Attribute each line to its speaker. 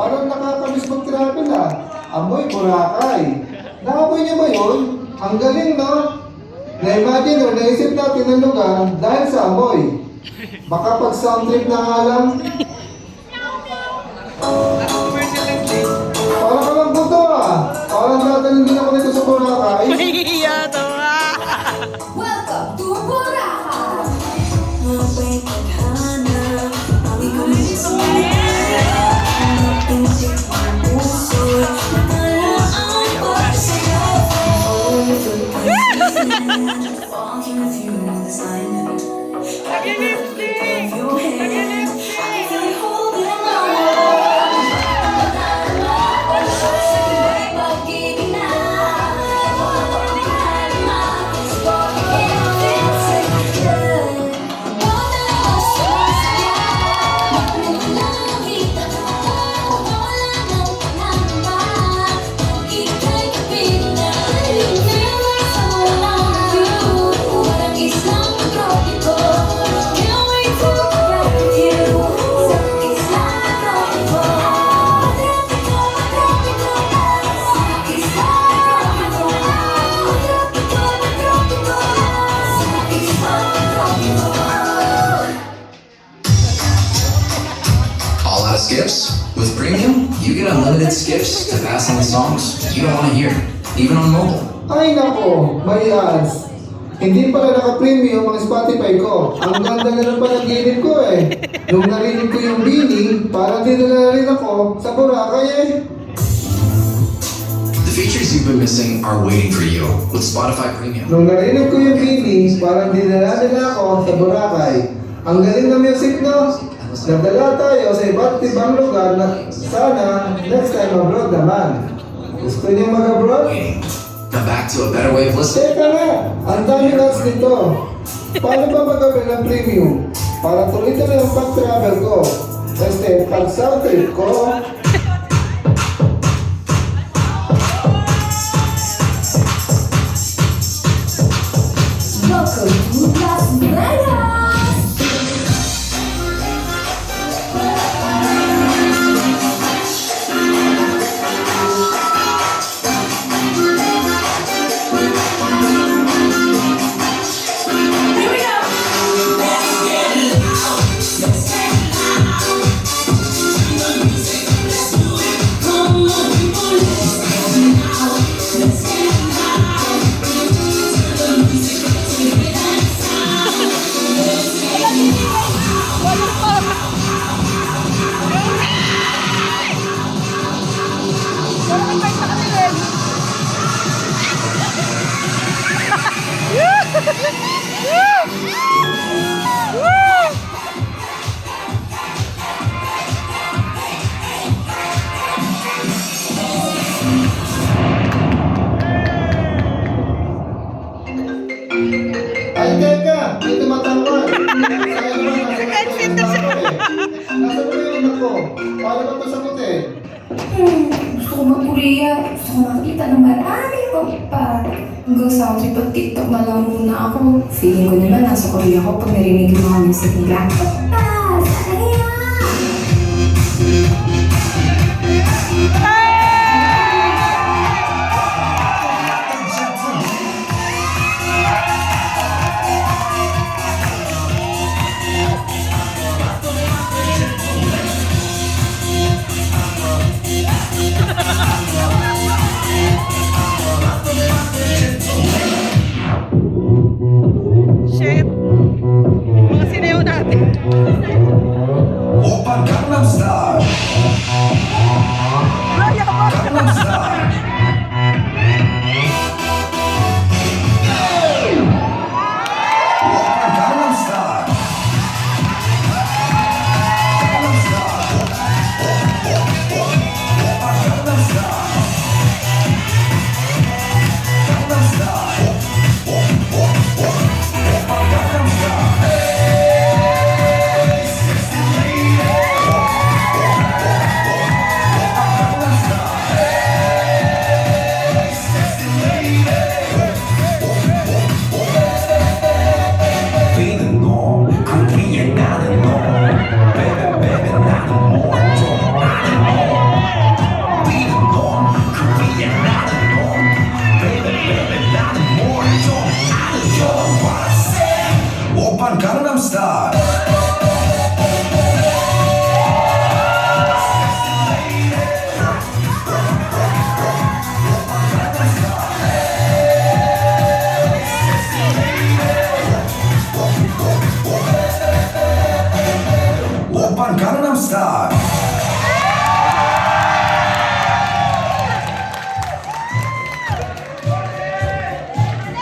Speaker 1: Parang nakakamiss mag-travel ah. Amoy Boracay. Naamoy niyo ba yun? Ang galing no? Na-imagine o naisip natin ang lugar dahil sa amoy. Baka pag sound trip na nga lang. Parang ka lang buto ah. Parang dadalhin din ako nito sa Boracay.
Speaker 2: Mahihiya to ha.
Speaker 3: Welcome to Boracay! Mabay paghanap, mami ko mismo. Napinsik ang puso, natala ang pagsayaw. Walking with you in the silent. Of your hand, I feel you holding my hand. Sabay pag-ibig na.
Speaker 4: All out of skips? With Premium, you get unlimited skips to pass on the songs you don't want to hear, even on mobile.
Speaker 1: Ay nako, may ads. Hindi pala naka-premium ang Spotify ko. Ang ganda na ng panaginip ko eh. Nung narinig ko yung Bini, parang dinala rin ako sa Boracay eh.
Speaker 4: The features you've been missing are waiting for you with Spotify Premium.
Speaker 1: Nung narinig ko yung Bini, parang dinala nila ako sa Boracay. Ang galing na music no? Nagdala tayo sa iba't ibang lugar na sana next time abroad naman. Gusto niyo mag-abroad?
Speaker 4: Waiting. Now back to a better way of listening.
Speaker 1: Teka na! Ang dami nuts nito. Paano ba magawin ng premium? Para tuloy-tuloy ang pag-travel ko. Kasi pag sound trip ko,
Speaker 3: Welcome to Las Vegas!
Speaker 1: ay teka! May tumatawag! Kaya naman, nasa ba yung anak ko? Paano ba ito sagutin?
Speaker 5: Gusto ko mag-Korea. Gusto ko makita ng maraming opa. Hanggang sa akin, pag TikTok na lang muna ako. Feeling ko naman nasa Korea ako pag narinig yung mga music nila.